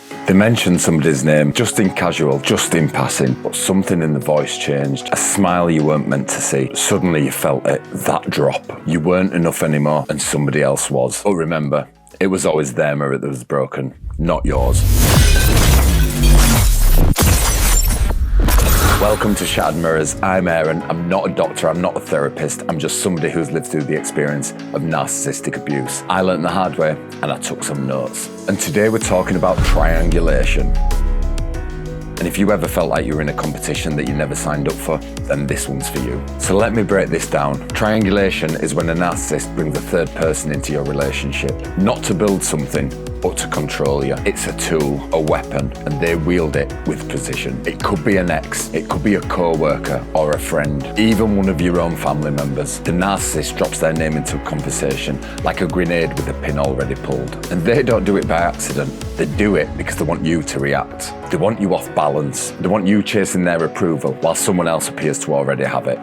They mentioned somebody's name just in casual, just in passing, but something in the voice changed. A smile you weren't meant to see. Suddenly you felt it, that drop. You weren't enough anymore and somebody else was. But remember, it was always their mirror that was broken, not yours. Welcome to Shattered Mirrors. I'm Aaron. I'm not a doctor, I'm not a therapist. I'm just somebody who's lived through the experience of narcissistic abuse. I learned the hard way and I took some notes. And today we're talking about triangulation. And if you ever felt like you were in a competition that you never signed up for, then this one's for you. So let me break this down. Triangulation is when a narcissist brings a third person into your relationship, not to build something, but to control you. It's a tool, a weapon, and they wield it with precision. It could be an ex, it could be a coworker or a friend, even one of your own family members. The narcissist drops their name into a conversation like a grenade with a pin already pulled. And they don't do it by accident. They do it because they want you to react. They want you off balance. They want you chasing their approval while someone else appears to already have it.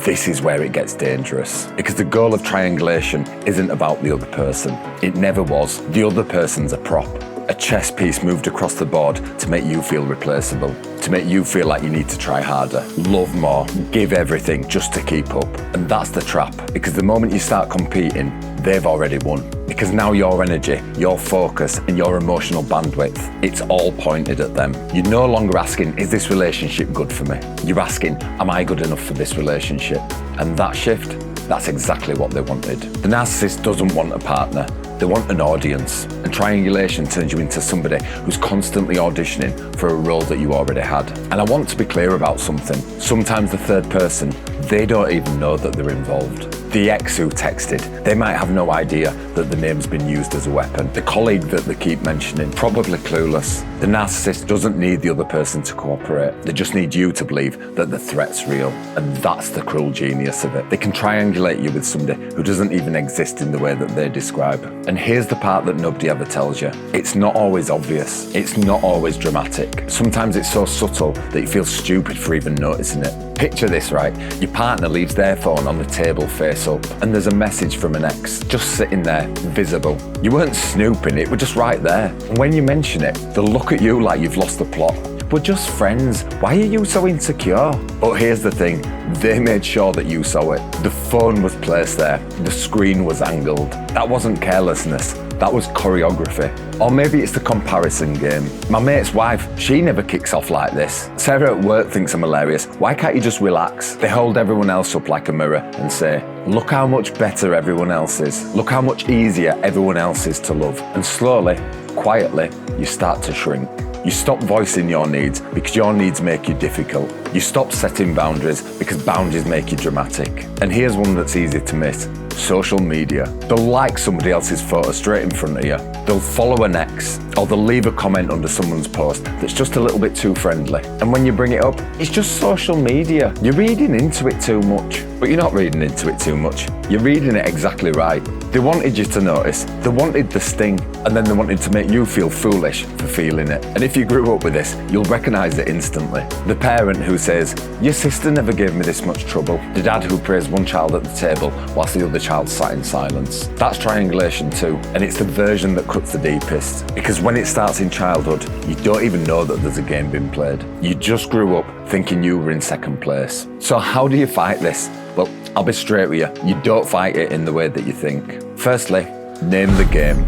This is where it gets dangerous, because the goal of triangulation isn't about the other person. It never was. The other person's a prop, a chess piece moved across the board to make you feel replaceable, to make you feel like you need to try harder, love more, give everything just to keep up. And that's the trap, because the moment you start competing, they've already won. Because now your energy, your focus, and your emotional bandwidth, it's all pointed at them. You're no longer asking, is this relationship good for me? You're asking, am I good enough for this relationship? And that shift, that's exactly what they wanted. The narcissist doesn't want a partner. They want an audience, and triangulation turns you into somebody who's constantly auditioning for a role that you already had. And I want to be clear about something. Sometimes the third person, they don't even know that they're involved. The ex who texted, they might have no idea that the name's been used as a weapon. The colleague that they keep mentioning, probably clueless. The narcissist doesn't need the other person to cooperate. They just need you to believe that the threat's real. And that's the cruel genius of it. They can triangulate you with somebody who doesn't even exist in the way that they describe. And here's the part that nobody ever tells you. It's not always obvious. It's not always dramatic. Sometimes it's so subtle that you feel stupid for even noticing it. Picture this, right? Your partner leaves their phone on the table face up, and there's a message from an ex just sitting there, visible. You weren't snooping, it was just right there. And when you mention it, they'll look at you like you've lost the plot. We're just friends. Why are you so insecure? But here's the thing, they made sure that you saw it. The phone was placed there, the screen was angled. That wasn't carelessness, that was choreography. Or maybe it's the comparison game. My mate's wife, she never kicks off like this. Sarah at work thinks I'm hilarious. Why can't you just relax? They hold everyone else up like a mirror and say, look how much better everyone else is. Look how much easier everyone else is to love. And slowly, quietly, you start to shrink. You stop voicing your needs because your needs make you difficult. You stop setting boundaries because boundaries make you dramatic. And here's one that's easy to miss. Social media. They'll like somebody else's photo straight in front of you. They'll follow an ex, or they'll leave a comment under someone's post that's just a little bit too friendly. And when you bring it up, it's just social media. You're reading into it too much. But you're not reading into it too much. You're reading it exactly right. They wanted you to notice. They wanted the sting, and then they wanted to make you feel foolish for feeling it. And if you grew up with this, you'll recognize it instantly. The parent who says, your sister never gave me this much trouble. The dad who praised one child at the table whilst the other child sat in silence. That's triangulation too, and it's the version that cuts the deepest. Because when it starts in childhood, you don't even know that there's a game being played. You just grew up thinking you were in second place. So how do you fight this? Well, I'll be straight with you. You don't fight it in the way that you think. Firstly, name the game.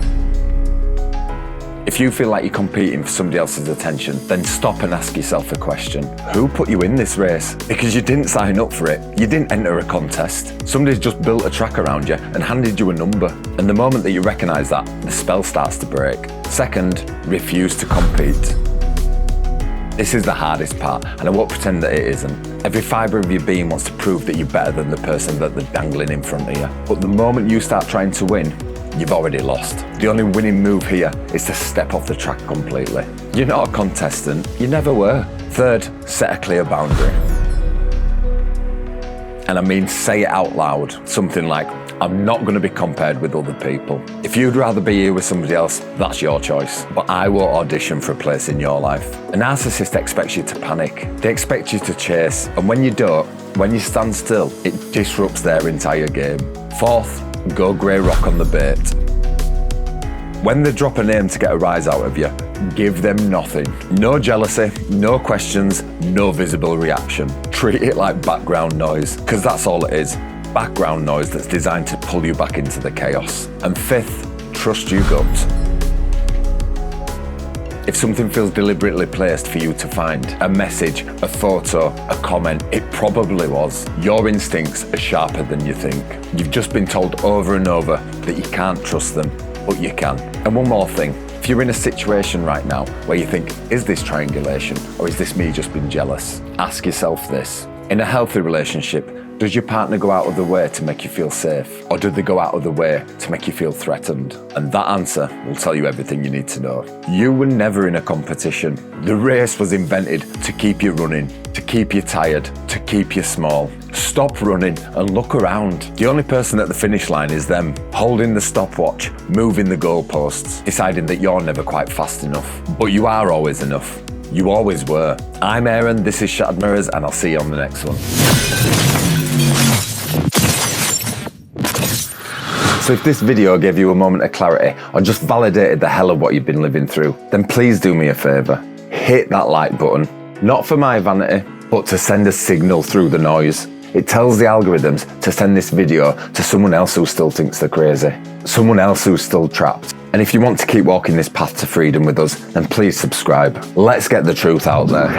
If you feel like you're competing for somebody else's attention, then stop and ask yourself a question. Who put you in this race? Because you didn't sign up for it. You didn't enter a contest. Somebody's just built a track around you and handed you a number. And the moment that you recognize that, the spell starts to break. Second, refuse to compete. This is the hardest part, and I won't pretend that it isn't. Every fibre of your being wants to prove that you're better than the person that they're dangling in front of you. But the moment you start trying to win, you've already lost. The only winning move here is to step off the track completely. You're not a contestant, you never were. Third, set a clear boundary. And I mean, say it out loud. Something like, I'm not going to be compared with other people. If you'd rather be here with somebody else, that's your choice. But I won't audition for a place in your life. A narcissist expects you to panic. They expect you to chase. And when you don't, when you stand still, it disrupts their entire game. Fourth, go grey rock on the bait. When they drop a name to get a rise out of you, Give them nothing. No jealousy, no questions, no visible reaction. Treat it like background noise, because that's all it is. Background noise that's designed to pull you back into the chaos. And fifth, trust your gut. If something feels deliberately placed for you to find, a message, a photo, a comment, it probably was. Your instincts are sharper than you think. You've just been told over and over that you can't trust them, but you can. And one more thing, if you're in a situation right now where you think, is this triangulation or is this me just being jealous? Ask yourself this. In a healthy relationship, does your partner go out of the way to make you feel safe? Or do they go out of the way to make you feel threatened? And that answer will tell you everything you need to know. You were never in a competition. The race was invented to keep you running, to keep you tired, to keep you small. Stop running and look around. The only person at the finish line is them, holding the stopwatch, moving the goalposts, deciding that you're never quite fast enough. But you are always enough. You always were. I'm Aaron, this is Shattered Mirrors, and I'll see you on the next one. So if this video gave you a moment of clarity or just validated the hell of what you've been living through, then please do me a favour. Hit that like button, not for my vanity, but to send a signal through the noise. It tells the algorithms to send this video to someone else who still thinks they're crazy, someone else who's still trapped. And if you want to keep walking this path to freedom with us, then please subscribe. Let's get the truth out there.